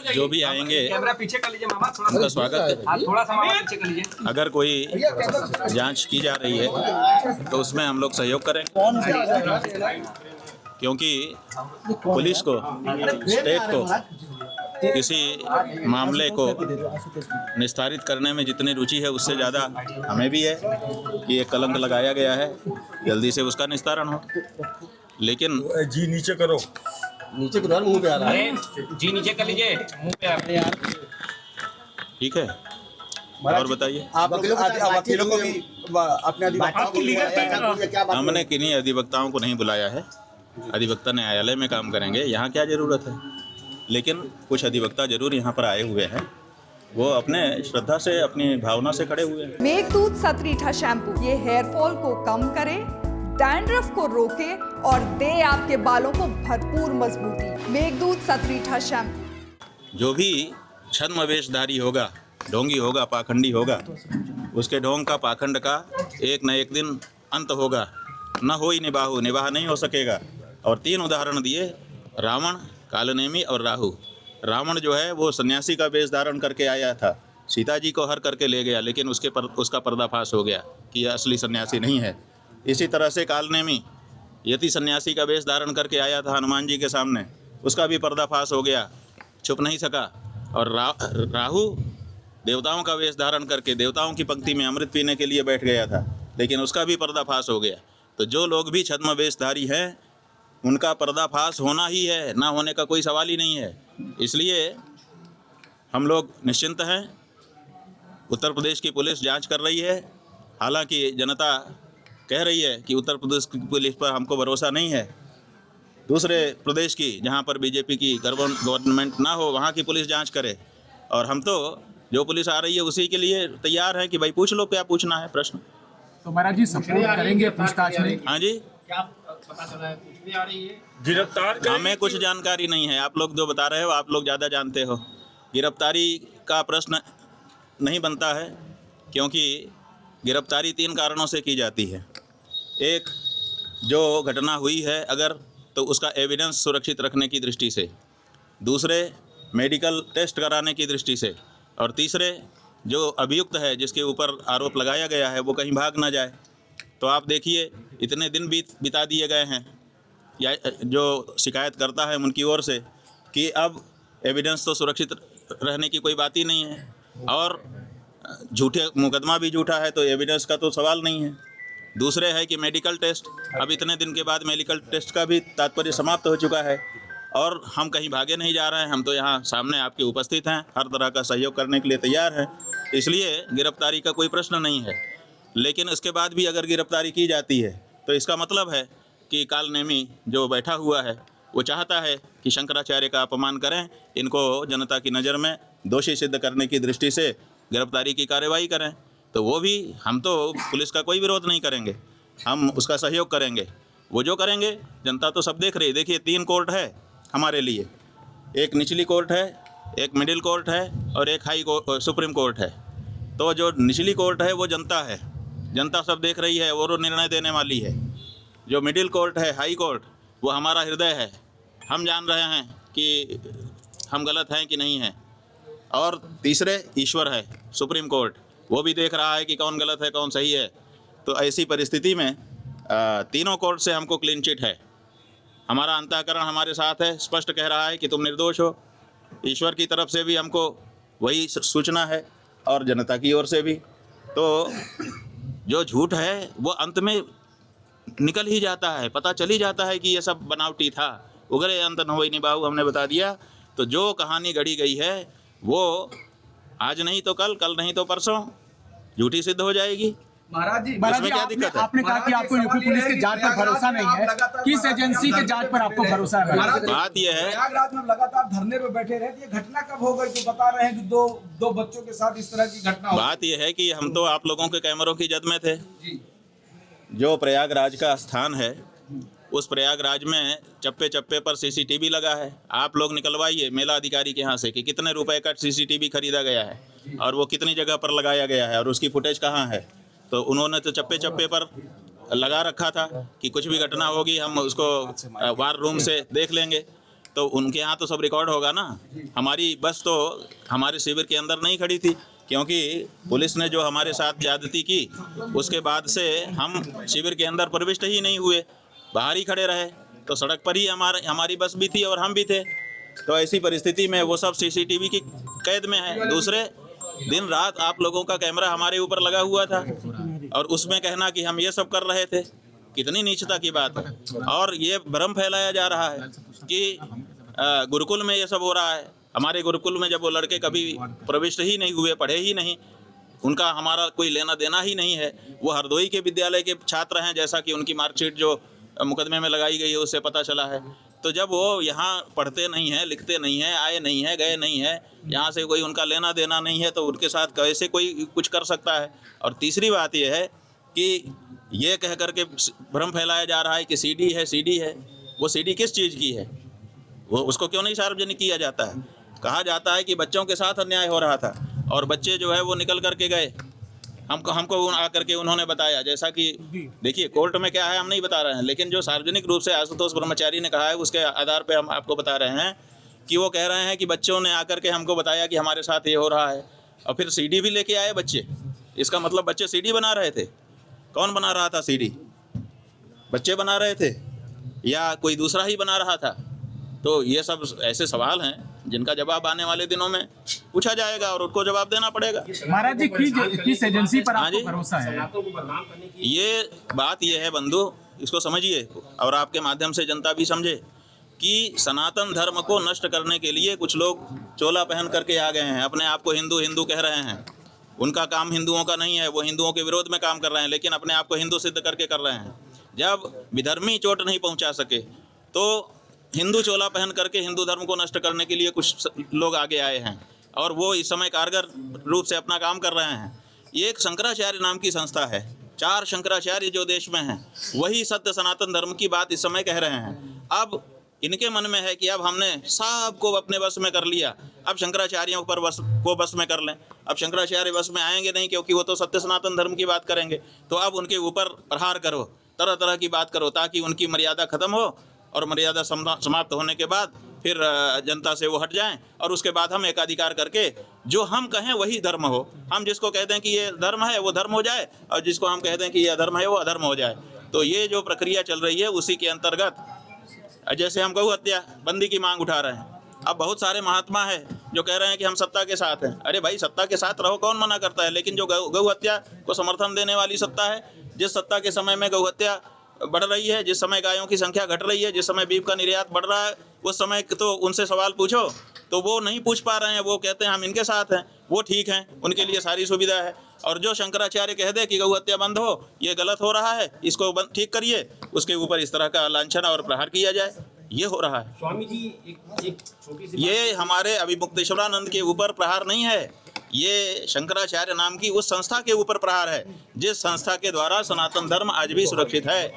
जो भी आएंगे कैमरा पीछे कर लीजिए मामा, उनका स्वागत है। थोड़ा सा मामा पीछे कर लीजिए। अगर कोई जांच की जा रही है तो उसमें हम लोग सहयोग करेंगे, क्योंकि पुलिस को, स्टेट को किसी मामले को निस्तारित करने में जितनी रुचि है उससे ज़्यादा हमें भी है कि एक कलंक लगाया गया है, जल्दी से उसका निस्तारण हो। लेकिन जी नीचे करो, नीचे करो, मुंह पे आ रहा है। अरे जी नीचे कर लीजिए, मुंह पे आ रहा है यार। ठीक है, और बताइए। आप वकीलों को भी अपने अधिवक्ताओं को भी हमने किन्हीं अधिवक्ताओं को नहीं बुलाया है, अधिवक्ता न्यायालय में काम करेंगे, यहाँ क्या ज़रूरत है। लेकिन कुछ अधिवक्ता जरूर यहाँ पर आए हुए हैं, वो अपने श्रद्धा से, अपनी भावना से खड़े हुए हैं। मेघदूत सतरीठा शैम्पू, ये हेयर फॉल को कम करे, डैंड्रफ को रोके और दे आपके बालों को भरपूर मजबूती। मेघदूत सतरीठा शैम्पू। जो भी छद्मवेशधारी होगा, ढोंगी होगा, पाखंडी होगा, उसके ढोंग का, पाखंड का एक न एक दिन अंत होगा। न होई निबाहु, निबाह नहीं हो सकेगा। और 3 उदाहरण दिए, रावण, कालनेमी और राहु। रावण जो है वो सन्यासी का वेश धारण करके आया था, सीता जी को हर करके ले गया, लेकिन उसका पर्दाफाश हो गया कि यह असली सन्यासी नहीं है। इसी तरह से कालनेमी यति सन्यासी का वेश धारण करके आया था हनुमान जी के सामने, उसका भी पर्दाफाश हो गया, छुप नहीं सका। और राहु देवताओं का वेश धारण करके देवताओं की पंक्ति में अमृत पीने के लिए बैठ गया था, लेकिन उसका भी पर्दाफाश हो गया। तो जो लोग भी छद्म वेशधारी हैं उनका पर्दाफाश होना ही है, ना होने का कोई सवाल ही नहीं है। इसलिए हम लोग निश्चिंत हैं। उत्तर प्रदेश की पुलिस जांच कर रही है, हालांकि जनता कह रही है कि उत्तर प्रदेश की पुलिस पर हमको भरोसा नहीं है। दूसरे प्रदेश की, जहां पर बीजेपी की गवर्नमेंट ना हो, वहां की पुलिस जांच करे। और हम तो जो पुलिस आ रही है उसी के लिए तैयार हैं कि भाई पूछ लो, क्या पूछना है प्रश्न। तो महाराज जी सपोर्ट करेंगे पूछताछ में? हाँ जी, क्या पता चला है, पूछने आ रही है? गिरफ्तार हमें कुछ जानकारी नहीं है। आप लोग जो बता रहे हो, आप लोग ज़्यादा जानते हो। गिरफ्तारी का प्रश्न नहीं बनता है, क्योंकि गिरफ्तारी 3 कारणों से की जाती है। एक, जो घटना हुई है अगर, तो उसका एविडेंस सुरक्षित रखने की दृष्टि से। दूसरे, मेडिकल टेस्ट कराने की दृष्टि से। और तीसरे, जो अभियुक्त है, जिसके ऊपर आरोप लगाया गया है, वो कहीं भाग ना जाए। तो आप देखिए, इतने दिन बिता दिए गए हैं, या जो शिकायत करता है उनकी ओर से, कि अब एविडेंस तो सुरक्षित रहने की कोई बात ही नहीं है। और झूठे मुकदमा भी झूठा है तो एविडेंस का तो सवाल नहीं है। दूसरे है कि मेडिकल टेस्ट, अब इतने दिन के बाद मेडिकल टेस्ट का भी तात्पर्य समाप्त हो चुका है, और हम कहीं भागे नहीं जा रहे हैं। हम तो यहाँ सामने आपके उपस्थित हैं, हर तरह का सहयोग करने के लिए तैयार हैं। इसलिए गिरफ्तारी का कोई प्रश्न नहीं है। लेकिन इसके बाद भी अगर गिरफ्तारी की जाती है तो इसका मतलब है कि कालनेमी जो बैठा हुआ है वो चाहता है कि शंकराचार्य का अपमान करें, इनको जनता की नज़र में दोषी सिद्ध करने की दृष्टि से गिरफ्तारी की कार्रवाई करें। तो वो भी, हम तो पुलिस का कोई विरोध नहीं करेंगे, हम उसका सहयोग करेंगे। वो जो करेंगे, जनता तो सब देख रही है। देखिए, 3 कोर्ट है हमारे लिए, एक निचली कोर्ट है, एक मिडिल कोर्ट है और एक सुप्रीम कोर्ट है। तो जो निचली कोर्ट है वो जनता है, जनता सब देख रही है, वो निर्णय देने वाली है। जो मिडिल कोर्ट है, हाई कोर्ट, वो हमारा हृदय है, हम जान रहे हैं कि हम गलत हैं कि नहीं हैं। और तीसरे ईश्वर है, सुप्रीम कोर्ट, वो भी देख रहा है कि कौन गलत है कौन सही है। तो ऐसी परिस्थिति में तीनों कोर्ट से हमको क्लीन चिट है। हमारा अंतःकरण हमारे साथ है, स्पष्ट कह रहा है कि तुम निर्दोष हो। ईश्वर की तरफ से भी हमको वही सूचना है और जनता की ओर से भी। तो जो झूठ है वो अंत में निकल ही जाता है, पता चल ही जाता है कि ये सब बनावटी था। उगरे अंत न होई निबाहु, हमने बता दिया। तो जो कहानी गढ़ी गई है वो आज नहीं तो कल, कल नहीं तो परसों झूठी सिद्ध हो जाएगी। महाराज जी, इसमें क्या दिक्कत है? आपने कहा कि आपको यूपी पुलिस की जांच पर भरोसा नहीं है, किस एजेंसी के जांच पर आपको भरोसा है? बात यह है, प्रयागराज में लगातार धरने पे बैठे रहे, ये घटना कब हो गई? तो बता रहे हैं कि दो बच्चों के साथ इस तरह की घटना हो। बात यह है कि हम तो आप लोगों के कैमरों की जद में थे। जो प्रयागराज का स्थान है, उस प्रयागराज में चप्पे चप्पे पर सीसीटीवी लगा है। आप लोग निकलवाइए मेला अधिकारी के यहाँ से कि कितने रुपए का सीसीटीवी खरीदा गया है और वो कितनी जगह पर लगाया गया है और उसकी फुटेज कहाँ है। तो उन्होंने तो चप्पे चप्पे पर लगा रखा था कि कुछ भी घटना होगी हम उसको वार रूम से देख लेंगे। तो उनके यहाँ तो सब रिकॉर्ड होगा ना। हमारी बस तो हमारे शिविर के अंदर नहीं खड़ी थी, क्योंकि पुलिस ने जो हमारे साथ ज्यादती की उसके बाद से हम शिविर के अंदर प्रविष्ट ही नहीं हुए, बाहर ही खड़े रहे। तो सड़क पर ही हमारी बस भी थी और हम भी थे। तो ऐसी परिस्थिति में वो सब सीसीटीवी की कैद में है। दूसरे दिन रात आप लोगों का कैमरा हमारे ऊपर लगा हुआ था और उसमें कहना कि हम ये सब कर रहे थे, कितनी नीचता की बात है। और ये भ्रम फैलाया जा रहा है कि गुरुकुल में ये सब हो रहा है। हमारे गुरुकुल में जब वो लड़के कभी प्रविष्ट ही नहीं हुए, पढ़े ही नहीं, उनका हमारा कोई लेना देना ही नहीं है। वो हरदोई के विद्यालय के छात्र हैं, जैसा कि उनकी मार्कशीट जो मुकदमे में लगाई गई है उससे पता चला है। तो जब वो यहाँ पढ़ते नहीं हैं, लिखते नहीं हैं, आए नहीं हैं, गए नहीं हैं, यहाँ से कोई उनका लेना देना नहीं है, तो उनके साथ कैसे कोई कुछ कर सकता है। और तीसरी बात यह है कि ये कह कर के भ्रम फैलाया जा रहा है कि सीडी है, सीडी है। वो सीडी किस चीज़ की है, वो उसको क्यों नहीं सार्वजनिक किया जाता है। कहा जाता है कि बच्चों के साथ अन्याय हो रहा था और बच्चे जो है वो निकल करके गए, हमको आकर के उन्होंने बताया। जैसा कि देखिए कोर्ट में क्या है हम नहीं बता रहे हैं, लेकिन जो सार्वजनिक रूप से आशुतोष ब्रह्मचारी ने कहा है उसके आधार पे हम आपको बता रहे हैं कि वो कह रहे हैं कि बच्चों ने आकर के हमको बताया कि हमारे साथ ये हो रहा है। और फिर सीडी भी लेके आए बच्चे। इसका मतलब बच्चे सीडी बना रहे थे। कौन बना रहा था सीडी? बच्चे बना रहे थे या कोई दूसरा ही बना रहा था? तो ये सब ऐसे सवाल हैं जिनका जवाब आने वाले दिनों में पूछा जाएगा और उनको जवाब देना पड़ेगा। महाराज जी किस एजेंसी पर आपको भरोसा है? ये बात ये है बंधु, इसको समझिए और आपके माध्यम से जनता भी समझे कि सनातन धर्म को नष्ट करने के लिए कुछ लोग चोला पहन करके आ गए हैं। अपने आप को हिंदू हिंदू कह रहे हैं। उनका काम हिंदुओं का नहीं है, वो हिंदुओं के विरोध में काम कर रहे हैं, लेकिन अपने आप को हिंदू सिद्ध करके कर रहे हैं। जब विधर्मी चोट नहीं पहुंचा सके तो हिंदू चोला पहन करके हिंदू धर्म को नष्ट करने के लिए कुछ लोग आगे आए हैं और वो इस समय कारगर रूप से अपना काम कर रहे हैं। ये एक शंकराचार्य नाम की संस्था है। 4 शंकराचार्य जो देश में हैं वही सत्य सनातन धर्म की बात इस समय कह रहे हैं। अब इनके मन में है कि अब हमने सबको अपने वश में कर लिया, अब शंकराचार्यों पर बस में कर लें। अब शंकराचार्य बस में आएंगे नहीं, क्योंकि वो तो सत्य सनातन धर्म की बात करेंगे। तो अब उनके ऊपर प्रहार करो, तरह तरह की बात करो, ताकि उनकी मर्यादा खत्म हो और मर्यादा समाप्त होने के बाद फिर जनता से वो हट जाएं और उसके बाद हम एकाधिकार करके जो हम कहें वही धर्म हो। हम जिसको कहते हैं कि ये धर्म है वो धर्म हो जाए और जिसको हम कहते हैं कि ये अधर्म है वो अधर्म हो जाए। तो ये जो प्रक्रिया चल रही है उसी के अंतर्गत जैसे हम गौ हत्या बंदी की मांग उठा रहे हैं। अब बहुत सारे महात्मा है जो कह रहे हैं कि हम सत्ता के साथ हैं। अरे भाई, सत्ता के साथ रहो, कौन मना करता है? लेकिन जो गौ हत्या को समर्थन देने वाली सत्ता है, जिस सत्ता के समय में गौ हत्या बढ़ रही है, जिस समय गायों की संख्या घट रही है, जिस समय बीफ का निर्यात बढ़ रहा है, उस समय तो उनसे सवाल पूछो तो वो नहीं पूछ पा रहे हैं। वो कहते हैं हम इनके साथ हैं, वो ठीक हैं, उनके लिए सारी सुविधा है। और जो शंकराचार्य कह दे कि गौ हत्या बंद हो, ये गलत हो रहा है, इसको ठीक करिए, उसके ऊपर इस तरह का लांछन और प्रहार किया जाए, ये हो रहा है। स्वामी जी एक छोटी सी ये हमारे अभिमुक्तेश्वरानंद के ऊपर प्रहार नहीं है, ये शंकराचार्य नाम की उस संस्था के ऊपर प्रहार है जिस संस्था के द्वारा सनातन धर्म आज भी सुरक्षित है।